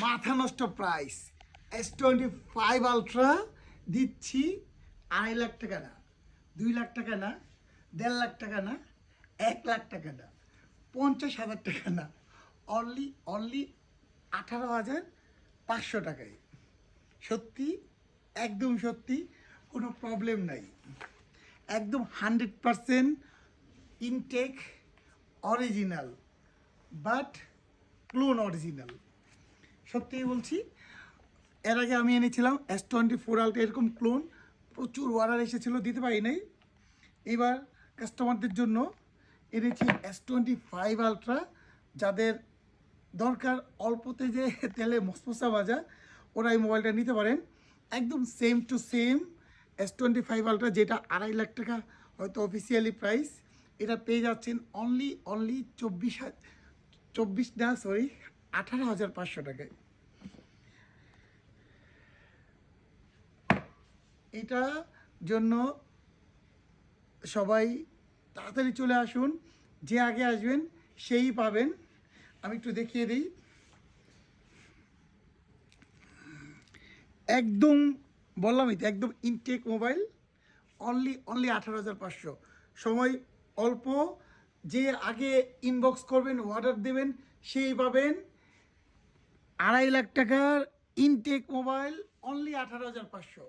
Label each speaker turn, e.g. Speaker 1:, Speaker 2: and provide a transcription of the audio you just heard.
Speaker 1: মাথা নষ্ট price. S25 ultra দিচ্ছি 2.5 লাখ টাকা না, 2 লাখ টাকা না, 1.5 লাখ টাকা না, 1 লাখ টাকা না, 50,000 টাকা না, অনলি 18,500 টাকায়। সত্যি, একদম সত্যি, কোনো প্রবলেম নাই, একদম 100% intact original, but clone original. সত্যিই বলছি, এর আগে আমি এনেছিলাম S24 আলট্রা, এরকম ক্লোন প্রচুর অর্ডার এসেছিলো, দিতে পারি নাই। এবার কাস্টমারদের জন্য এনেছি S25 আলট্রা। যাদের দরকার অল্পতে যে তেলে মশমশা ভাজা, ওরা এই মোবাইলটা নিতে পারেন। একদম same to same S25 ultra, যেটা 2.5 লাখ টাকা হয়তো অফিসিয়ালি প্রাইস, এটা পেয়ে যাচ্ছেন অনলি 18,500 টাকায়। এটা জন্য সবাই তাড়াতাড়ি চলে আসুন, যে আগে আসবেন সেই পাবেন। আমি একটু দেখিয়ে দিই, একদম বললামই তো, একদম ইনটেক মোবাইল, অনলি 18,500। সময় অল্প, যে আগে ইনবক্স করবেন, অর্ডার দেবেন, সেই পাবেন 2.5 লাখ টাকার ইনটেক মোবাইল, অনলি 18,500।